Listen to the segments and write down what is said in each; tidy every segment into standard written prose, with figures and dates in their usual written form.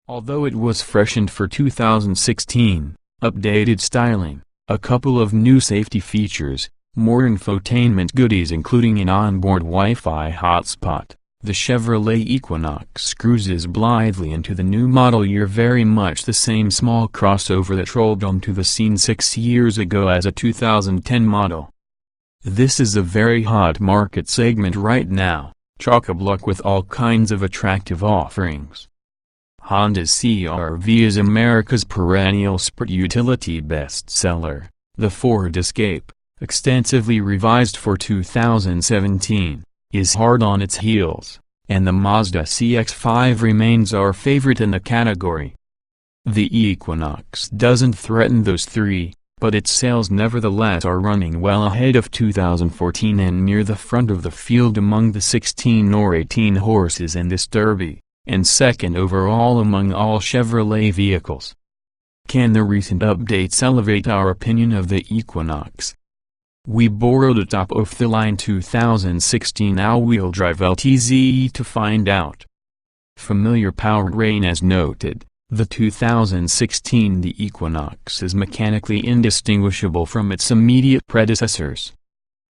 Although it was freshened for 2016, updated styling, a couple of new safety features, more infotainment goodies including an onboard Wi-Fi hotspot, the Chevrolet Equinox cruises blithely into the new model year, very much the same small crossover that rolled onto the scene 6 years ago as a 2010 model. This is a very hot market segment right now, chock-a-block with all kinds of attractive offerings. Honda's CR-V is America's perennial sport utility bestseller. The Ford Escape, extensively revised for 2017, is hard on its heels, and the Mazda CX-5 remains our favorite in the category. The Equinox doesn't threaten those three, but its sales nevertheless are running well ahead of 2014 and near the front of the field among the 16 or 18 horses in this derby, and second overall among all Chevrolet vehicles. Can the recent updates elevate our opinion of the Equinox? We borrowed a top-of-the-line 2016 all-wheel drive LTZ to find out. Familiar powertrain as noted, the 2016 The Equinox is mechanically indistinguishable from its immediate predecessors.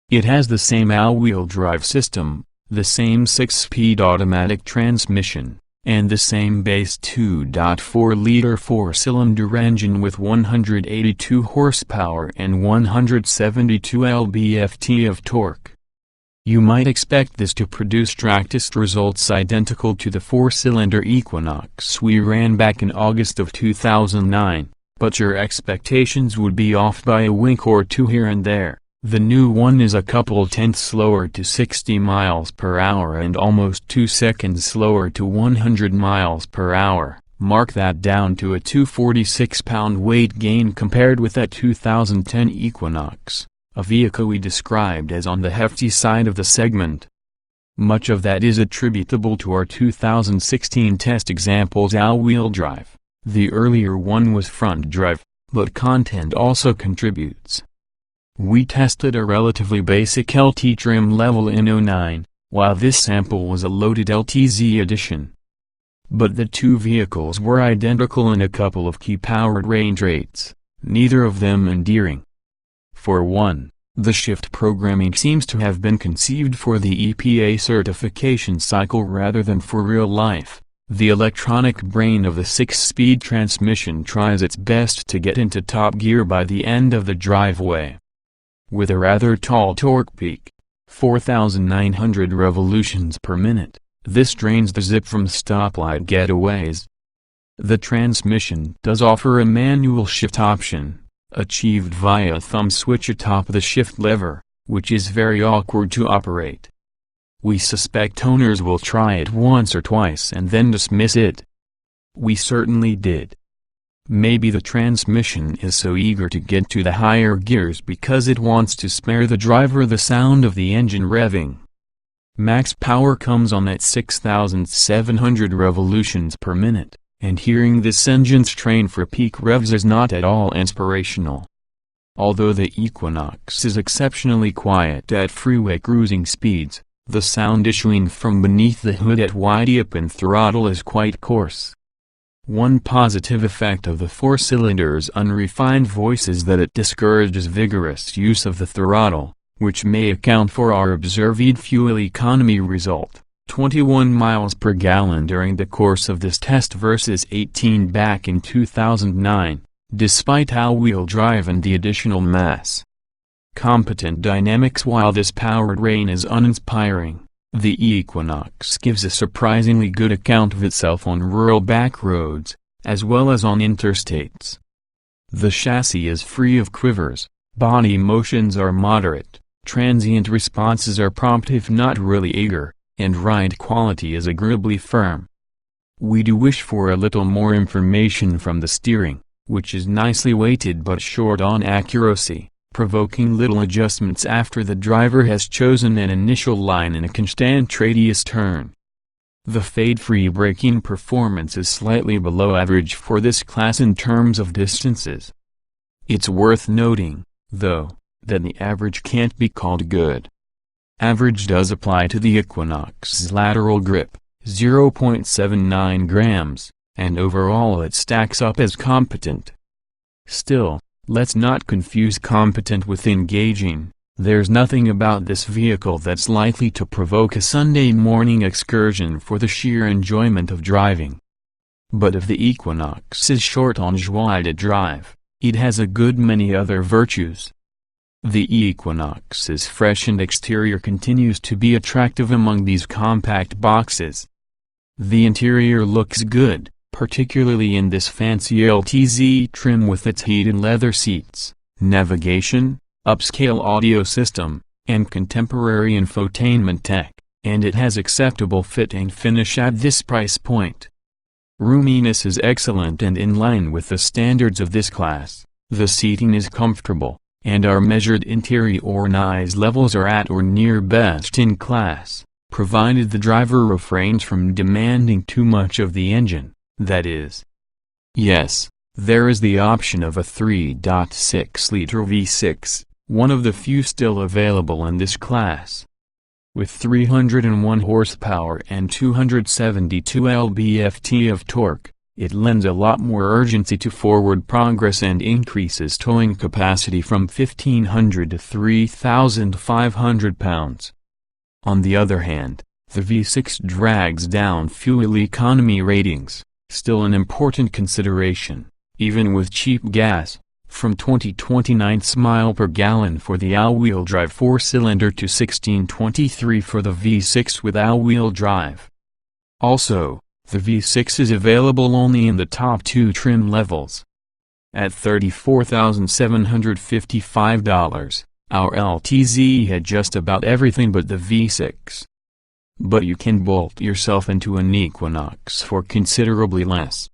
It has the same all-wheel drive system, the same 6-speed automatic transmission, and the same base 2.4-liter 4-cylinder engine with 182 horsepower and 172 lb-ft of torque. You might expect this to produce track-test results identical to the 4-cylinder Equinox we ran back in August of 2009, but your expectations would be off by a wink or two here and there. The new one is a couple tenths slower to 60 miles per hour and almost 2 seconds slower to 100 miles per hour. Mark that down to a 246-pound weight gain compared with that 2010 Equinox, a vehicle we described as on the hefty side of the segment. Much of that is attributable to our 2016 test example's all-wheel drive. The earlier one was front drive, but content also contributes. We tested a relatively basic LT trim level in 09, while this sample was a loaded LTZ edition. But the two vehicles were identical in a couple of key powertrain traits, neither of them endearing. For one, the shift programming seems to have been conceived for the EPA certification cycle rather than for real life. The electronic brain of the 6-speed transmission tries its best to get into top gear by the end of the driveway. With a rather tall torque peak, 4,900 revolutions per minute, this drains the zip from stoplight getaways. The transmission does offer a manual shift option, achieved via a thumb switch atop the shift lever, which is very awkward to operate. We suspect owners will try it once or twice and then dismiss it. We certainly did. Maybe the transmission is so eager to get to the higher gears because it wants to spare the driver the sound of the engine revving. Max power comes on at 6,700 revolutions per minute, and hearing this engine's train for peak revs is not at all inspirational. Although the Equinox is exceptionally quiet at freeway cruising speeds, the sound issuing from beneath the hood at wide open throttle is quite coarse. One positive effect of the 4-cylinder's unrefined voice is that it discourages vigorous use of the throttle, which may account for our observed fuel economy result, 21 miles per gallon during the course of this test versus 18 back in 2009, despite all-wheel drive and the additional mass. Competent dynamics. While this powertrain is uninspiring, the Equinox gives a surprisingly good account of itself on rural back roads, as well as on interstates. The chassis is free of quivers, body motions are moderate, transient responses are prompt if not really eager, and ride quality is agreeably firm. We do wish for a little more information from the steering, which is nicely weighted but short on accuracy, provoking little adjustments after the driver has chosen an initial line in a constant radius turn. The fade-free braking performance is slightly below average for this class in terms of distances. It's worth noting, though, that the average can't be called good. Average does apply to the Equinox's lateral grip, 0.79 grams, and overall it stacks up as competent. Still, let's not confuse competent with engaging. There's nothing about this vehicle that's likely to provoke a Sunday morning excursion for the sheer enjoyment of driving. But if the Equinox is short on joie de drive, it has a good many other virtues. The Equinox's freshened exterior continues to be attractive among these compact boxes. The interior looks good, particularly in this fancy LTZ trim with its heated leather seats, navigation, upscale audio system, and contemporary infotainment tech, and it has acceptable fit and finish at this price point. Roominess is excellent and in line with the standards of this class. The seating is comfortable, and our measured interior noise levels are at or near best in class, provided the driver refrains from demanding too much of the engine, that is. Yes, there is the option of a 3.6-liter V6, one of the few still available in this class. With 301 horsepower and 272 lb-ft of torque, it lends a lot more urgency to forward progress and increases towing capacity from 1,500 to 3,500 pounds. On the other hand, the V6 drags down fuel economy ratings, still an important consideration, even with cheap gas, from 2029 miles per gallon for the all-wheel drive 4-cylinder to 1623 for the V6 with all-wheel drive. Also, the V6 is available only in the top two trim levels. At $34,755, our LTZ had just about everything but the V6. But you can bolt yourself into an Equinox for considerably less.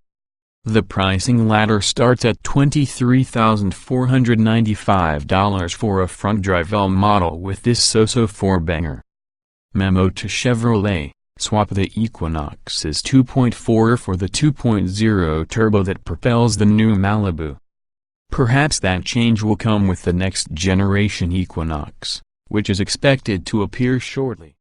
The pricing ladder starts at $23,495 for a front-drive L model with this so-so four-banger. Memo to Chevrolet: swap the Equinox's 2.4 for the 2.0 turbo that propels the new Malibu. Perhaps that change will come with the next generation Equinox, which is expected to appear shortly.